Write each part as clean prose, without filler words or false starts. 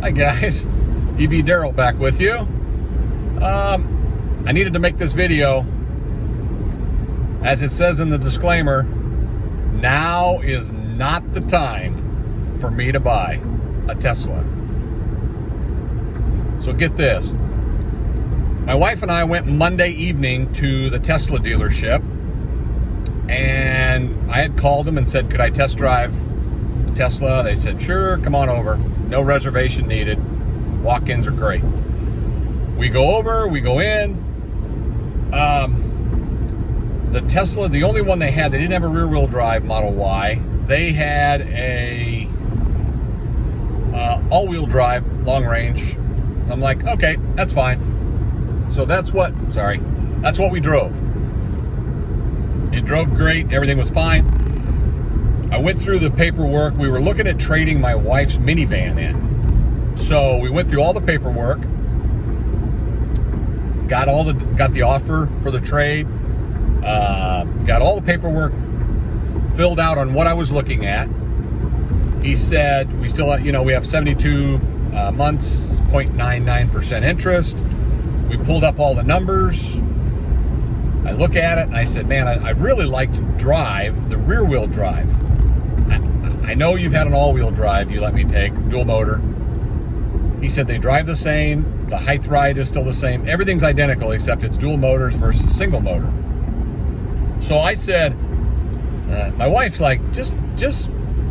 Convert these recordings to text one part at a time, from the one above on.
Hi guys, EV Daryl back with you. I needed to make this video. As it says in the disclaimer, now is not the time for me to buy a Tesla. So get this. My wife and I went Monday evening to the Tesla dealership, and I had called them and said, could I test drive a Tesla? They said, sure, come on over. No reservation needed. Walk-ins are great. We go over, we go in. The Tesla, the only one they had, they didn't have a rear-wheel drive Model Y. They had a all-wheel drive, long range. I'm like, okay, that's fine. So that's what we drove. It drove great, everything was fine. I went through the paperwork. We were looking at trading my wife's minivan in. So we went through all the paperwork, got the offer for the trade, got all the paperwork filled out on what I was looking at. He said we still, we have 72 months, 0.99% interest. We pulled up all the numbers. I look at it and I said, man, I'd really like to drive the rear wheel drive. I know you've had an all-wheel drive you let me take, dual motor. He said they drive the same, the height ride is still the same, everything's identical except it's dual motors versus single motor. So I said, my wife's like, just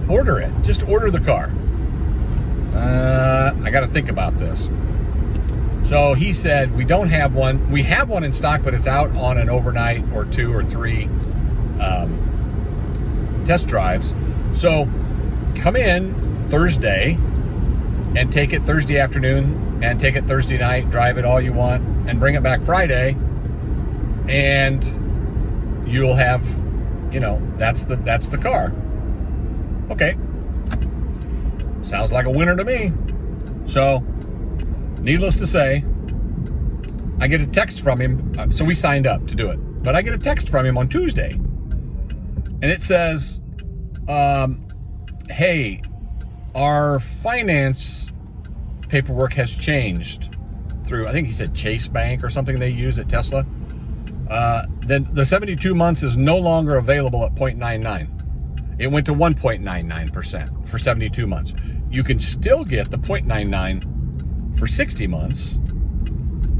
order it, just order the car. I got to think about this. So he said, we don't have one. We have one in stock, but it's out on an overnight or 2 or 3 test drives. So come in Thursday and take it Thursday afternoon and take it Thursday night, drive it all you want, and bring it back Friday. And you'll have, that's the car. Okay. Sounds like a winner to me. So, needless to say, I get a text from him. So we signed up to do it. But I get a text from him on Tuesday. And it says, hey, our finance paperwork has changed through, I think he said Chase Bank or something they use at Tesla. Then the 72 months is no longer available at 0.99. It went to 1.99% for 72 months. You can still get the 0.99 for 60 months.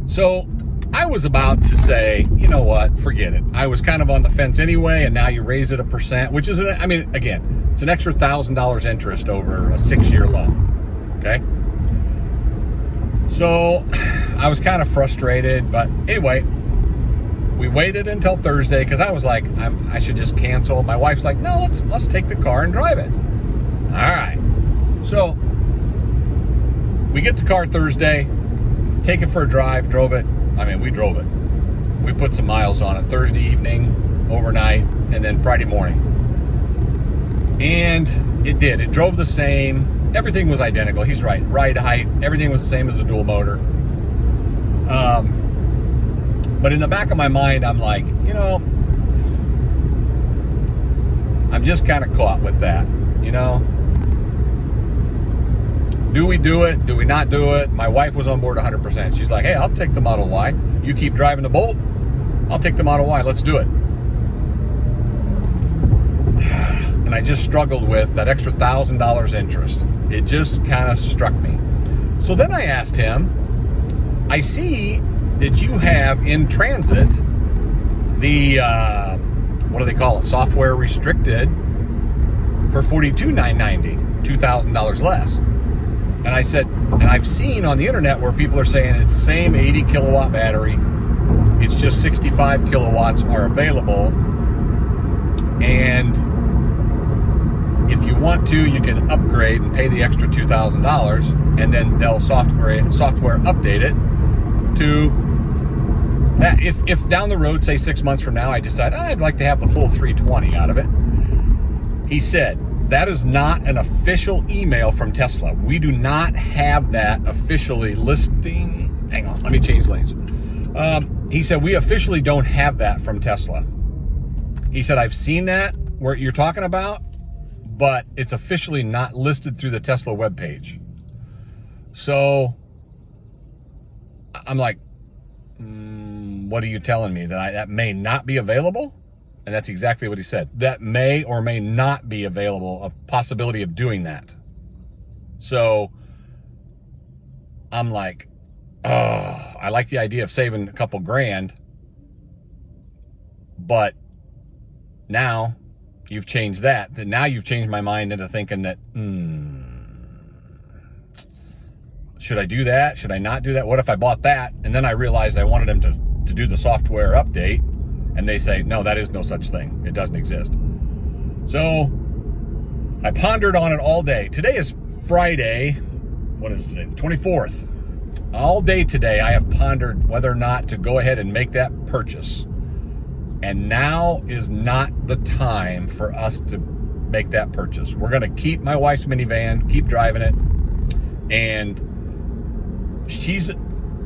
So I was about to say, you know what, forget it. I was kind of on the fence anyway, and now you raise it 1%, which is, again, it's an extra $1,000 interest over a 6-year loan, okay? So I was kind of frustrated, but anyway, we waited until Thursday because I was like, I should just cancel. My wife's like, no, let's take the car and drive it. All right. So we get the car Thursday, take it for a drive, drove it. We drove it. We put some miles on it Thursday evening, overnight, and then Friday morning. And it did. It drove the same. Everything was identical. He's right. Ride height, everything was the same as a dual motor. But in the back of my mind, I'm like, I'm just kind of caught with that, Do we do it? Do we not do it? My wife was on board 100%. She's like, hey, I'll take the Model Y. You keep driving the Bolt. I'll take the Model Y. Let's do it. And I just struggled with that extra $1,000 interest. It just kind of struck me. So then I asked him, I see that you have in transit the, what do they call it? Software restricted for $42,990, $2,000 less. And I said, and I've seen on the internet where people are saying it's the same 80 kilowatt battery. It's just 65 kilowatts are available. And if you want to, you can upgrade and pay the extra $2,000, and then they'll software update it to that. If down the road, say 6 months from now, I decide I'd like to have the full 320 out of it. He said, that is not an official email from Tesla. We do not have that officially listing. Hang on, let me change lanes. He said, we officially don't have that from Tesla. He said, I've seen that where you're talking about, but it's officially not listed through the Tesla webpage. So I'm like, what are you telling me? That may not be available? And that's exactly what he said. That may or may not be available, a possibility of doing that. So I'm like, oh, I like the idea of saving a couple grand, but now you've changed that. Now you've changed my mind into thinking that, should I do that? Should I not do that? What if I bought that? And then I realized I wanted them to do the software update, and they say, no, that is no such thing. It doesn't exist. So I pondered on it all day. Today is Friday. What is today? The 24th. All day today, I have pondered whether or not to go ahead and make that purchase. And now is not the time for us to make that purchase. We're going to keep my wife's minivan, keep driving it. And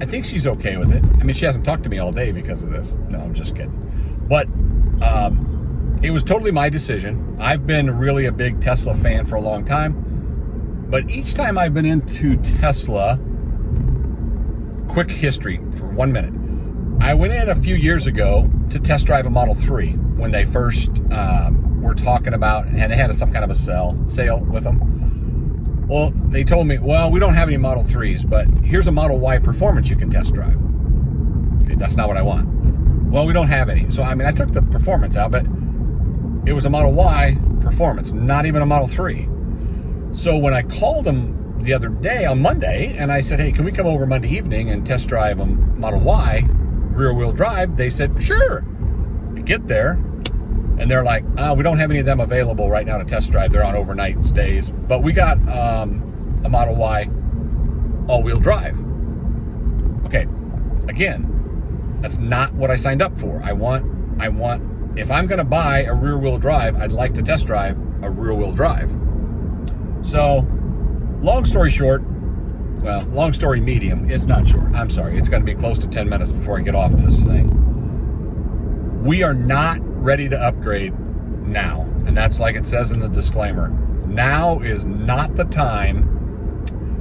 I think she's okay with it. I mean, she hasn't talked to me all day because of this. No, I'm just kidding. But it was totally my decision. I've been really a big Tesla fan for a long time. But each time I've been into Tesla, quick history for 1 minute. I went in a few years ago to test drive a Model 3 when they first were talking about, and they had some kind of a sale with them. Well, they told me, well, we don't have any Model 3s, but here's a Model Y Performance you can test drive. Okay, that's not what I want. Well, we don't have any. So, I mean, I took the Performance out, but it was a Model Y Performance, not even a Model 3. So when I called them the other day on Monday, and I said, hey, can we come over Monday evening and test drive a Model Y rear-wheel drive? They said, sure. I get there, and they're like, we don't have any of them available right now to test drive. They're on overnight stays. But we got a Model Y all-wheel drive. Okay, again, that's not what I signed up for. I want, if I'm going to buy a rear-wheel drive, I'd like to test drive a rear-wheel drive. So, long story short, well, long story medium, it's not short. I'm sorry. It's going to be close to 10 minutes before I get off this thing. We are not ready to upgrade now. And that's like it says in the disclaimer. Now is not the time.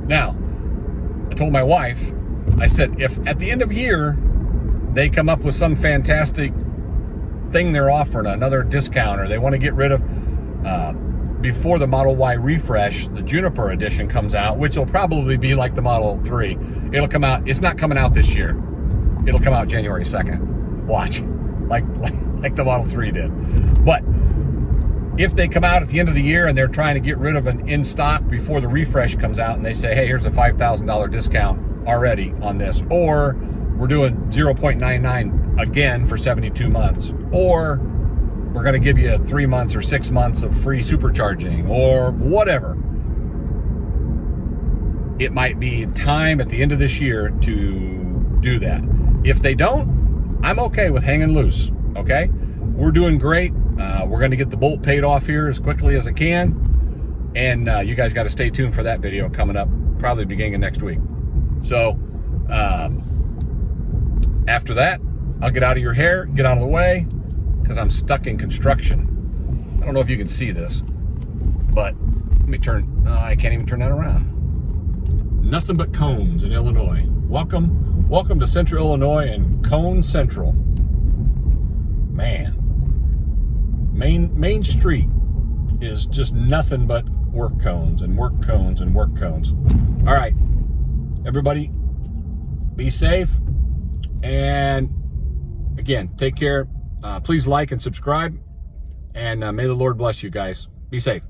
Now, I told my wife, I said, if at the end of the year, they come up with some fantastic thing they're offering, another discount, or they want to get rid of, before the Model Y refresh, the Juniper edition comes out, which will probably be like the Model 3. It'll come out, it's not coming out this year. It'll come out January 2nd. Watch, like the Model 3 did. But if they come out at the end of the year and they're trying to get rid of an in stock before the refresh comes out, and they say, hey, here's a $5,000 discount already on this, or we're doing 0.99 again for 72 months, or we're going to give you 3 months or 6 months of free supercharging, or whatever. It might be time at the end of this year to do that. If they don't, I'm okay with hanging loose, okay? We're doing great. We're going to get the Bolt paid off here as quickly as I can. And you guys got to stay tuned for that video coming up probably beginning of next week. So, after that, I'll get out of your hair, get out of the way, because I'm stuck in construction. I don't know if you can see this, but let me turn, I can't even turn that around. Nothing but cones in Illinois. Welcome to Central Illinois and Cone Central. Man, Main Street is just nothing but work cones and work cones and work cones. All right, everybody, be safe, and again, take care. Please like and subscribe, and may the Lord bless you guys. Be safe.